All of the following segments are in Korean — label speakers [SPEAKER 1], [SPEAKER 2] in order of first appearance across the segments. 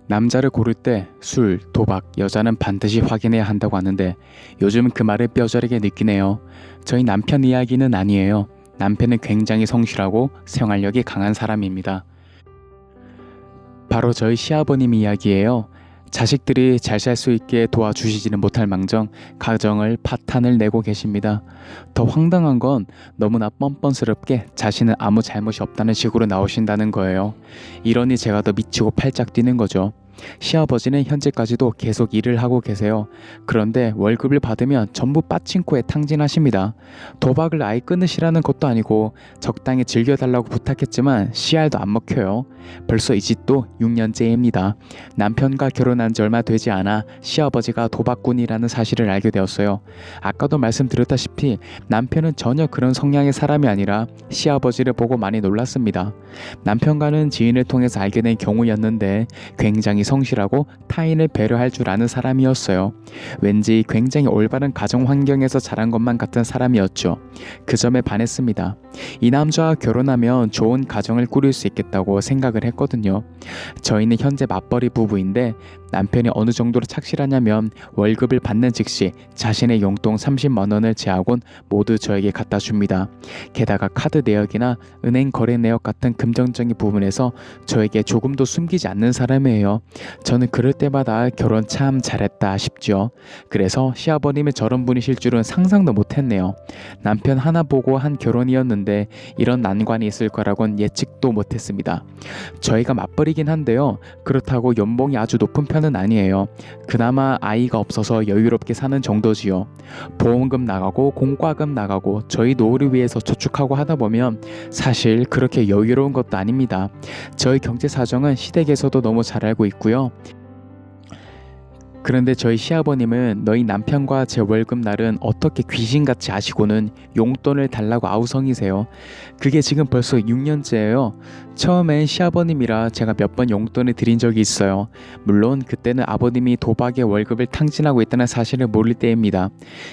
[SPEAKER 1] 남자를 고를 때 술, 도박, 여자는 반드시 확인해야 한다고 하는데 요즘 그 말을 뼈저리게 느끼네요. 저희 남편 이야기는 아니에요. 남편은 굉장히 성실하고 생활력이 강한 사람입니다. 바로 저희 시아버님 이야기예요. 자식들이 잘 살 수 있게 도와주시지는 못할 망정 가정을 파탄을 내고 계십니다. 더 황당한 건 너무나 뻔뻔스럽게 자신은 아무 잘못이 없다는 식으로 나오신다는 거예요. 이러니 제가 더 미치고 팔짝 뛰는 거죠. 시아버지는 현재까지도 계속 일을 하고 계세요. 그런데 월급을 받으면 전부 빠친코에 탕진하십니다. 도박을 아예 끊으시라는 것도 아니고 적당히 즐겨달라고 부탁했지만 씨알도 안 먹혀요. 벌써 이 짓도 6년째입니다. 남편과 결혼한 지 얼마 되지 않아 시아버지가 도박꾼이라는 사실을 알게 되었어요. 아까도 말씀드렸다시피 남편은 전혀 그런 성향의 사람이 아니라 시아버지를 보고 많이 놀랐습니다. 남편과는 지인을 통해서 알게 된 경우였는데 굉장히 성실하고 타인을 배려할 줄 아는 사람이었어요. 왠지 굉장히 올바른 가정 환경에서 자란 것만 같은 사람이었죠. 그 점에 반했습니다. 이 남자와 결혼하면 좋은 가정을 꾸릴 수 있겠다고 생각을 했거든요. 저희는 현재 맞벌이 부부인데 남편이 어느 정도로 착실하냐면 월급을 받는 즉시 자신의 용돈 30만 원을 제하곤 모두 저에게 갖다 줍니다. 게다가 카드 내역이나 은행 거래 내역 같은 금전적인 부분에서 저에게 조금도 숨기지 않는 사람이에요. 저는 그럴 때마다 결혼 참 잘했다 싶죠. 그래서 시아버님이 저런 분이실 줄은 상상도 못했네요. 남편 하나 보고 한 결혼이었는데 이런 난관이 있을 거라곤 예측도 못했습니다. 저희가 맞벌이긴 한데요. 그렇다고 연봉이 아주 높은 편은 아니에요. 그나마 아이가 없어서 여유롭게 사는 정도지요. 보험금 나가고 공과금 나가고 저희 노후를 위해서 저축하고 하다 보면 사실 그렇게 여유로운 것도 아닙니다. 저희 경제 사정은 시댁에서도 너무 잘 알고 있고요. 그런데 저희 시아버님은 너희 남편과 제 월급날은 어떻게 귀신같이 아시고는 용돈을 달라고 아우성이세요. 그게 지금 벌써 6년째예요. 처음엔 시아버님이라 제가 몇 번 용돈을 드린 적이 있어요. 물론 그때는 아버님이 도박에 월급을 탕진하고 있다는 사실을 모를 때입니다.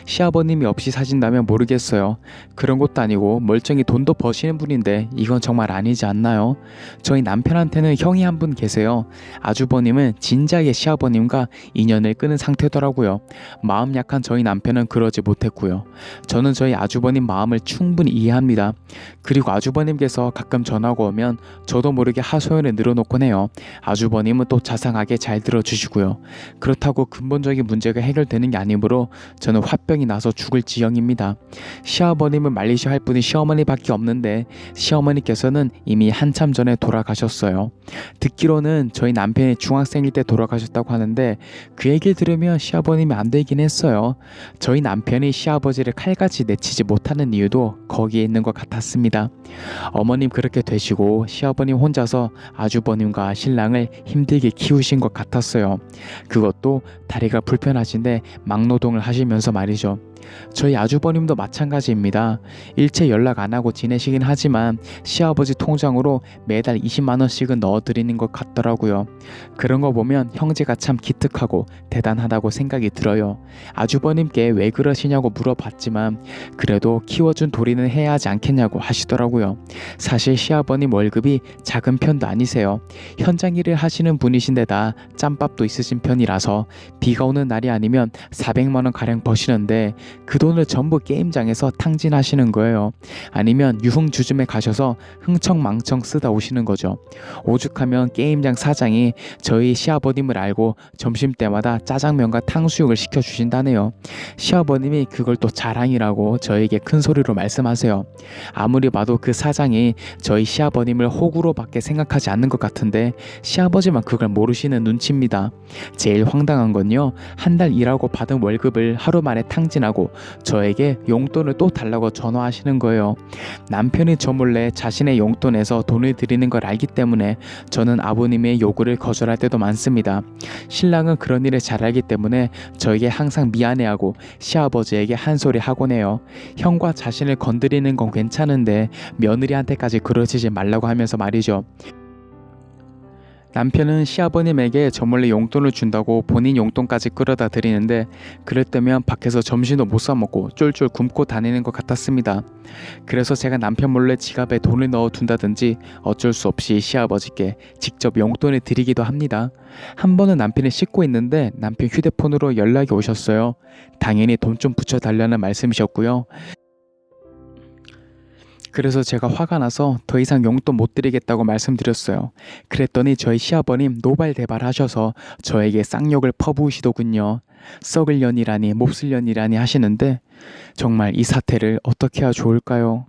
[SPEAKER 1] 시아버님이 없이 사신다면 모르겠어요. 그런 것도 아니고 멀쩡히 돈도 버시는 분인데 이건 정말 아니지 않나요? 저희 남편한테는 형이 한 분 계세요. 아주버님은 진작에 시아버님과 인연을 끊은 상태더라고요. 마음 약한 저희 남편은 그러지 못했고요. 저는 저희 아주버님 마음을 충분히 이해합니다. 그리고 아주버님께서 가끔 전화가 오면 저도 모르게 하소연을 늘어놓곤 해요. 아주버님은 또 자상하게 잘 들어주시고요. 그렇다고 근본적인 문제가 해결되는 게 아니므로 저는 화병이 나서 죽을 지경입니다. 시아버님을 말리셔야 할 분이 시어머니밖에 없는데 시어머니께서는 이미 한참 전에 돌아가셨어요. 듣기로는 저희 남편이 중학생일 때 돌아가셨다고 하는데 그 얘기를 들으면 시아버님이 안 되긴 했어요. 저희 남편이 시아버지를 칼같이 내치지 못하는 이유도 거기에 있는 것 같았습니다. 어머님 그렇게 되시고 시아버님 혼자서 아주버님과 신랑을 힘들게 키우신 것 같았어요. 그것도 다리가 불편하신데 막노동을 하시면서 말이죠. 저희 아주버님도 마찬가지입니다. 일체 연락 안 하고 지내시긴 하지만 시아버지 통장으로 매달 20만 원씩은 넣어드리는 것 같더라고요. 그런 거 보면 형제가 참 기특하고 대단하다고 생각이 들어요. 아주버님께 왜 그러시냐고 물어봤지만 그래도 키워준 도리는 해야 하지 않겠냐고 하시더라고요. 사실 시아버님 월급이 작은 편도 아니세요. 현장 일을 하시는 분이신데다 짬밥도 있으신 편이라서 비가 오는 날이 아니면 400만 원 가량 버시는데 그 돈을 전부 게임장에서 탕진하시는 거예요. 아니면 유흥주점에 가셔서 흥청망청 쓰다 오시는 거죠. 오죽하면 게임장 사장이 저희 시아버님을 알고 점심때마다 짜장면과 탕수육을 시켜주신다네요. 시아버님이 그걸 또 자랑이라고 저에게 큰 소리로 말씀하세요. 아무리 봐도 그 사장이 저희 시아버님을 호구로밖에 생각하지 않는 것 같은데 시아버지만 그걸 모르시는 눈치입니다. 제일 황당한 건요. 한 달 일하고 받은 월급을 하루 만에 탕진하고 저에게 용돈을 또 달라고 전화하시는 거예요. 남편이 저 몰래 자신의 용돈에서 돈을 드리는 걸 알기 때문에 저는 아버님의 요구를 거절할 때도 많습니다. 신랑은 그런 일을 잘 알기 때문에 저에게 항상 미안해하고 시아버지에게 한 소리 하곤 해요. 형과 자신을 건드리는 건 괜찮은데 며느리한테까지 그러시지 말라고 하면서 말이죠. 남편은 시아버님에게 저 몰래 용돈을 준다고 본인 용돈까지 끌어다 드리는데 그럴 때면 밖에서 점심도 못 사 먹고 쫄쫄 굶고 다니는 것 같았습니다. 그래서 제가 남편 몰래 지갑에 돈을 넣어 둔다든지 어쩔 수 없이 시아버지께 직접 용돈을 드리기도 합니다. 한 번은 남편이 씻고 있는데 남편 휴대폰으로 연락이 오셨어요. 당연히 돈 좀 붙여달라는 말씀이셨고요. 그래서 제가 화가 나서 더 이상 용돈 못 드리겠다고 말씀드렸어요. 그랬더니 저희 시아버님 노발대발하셔서 저에게 쌍욕을 퍼부으시더군요. 썩을 년이라니 몹쓸 년이라니 하시는데 정말 이 사태를 어떻게 해야 좋을까요?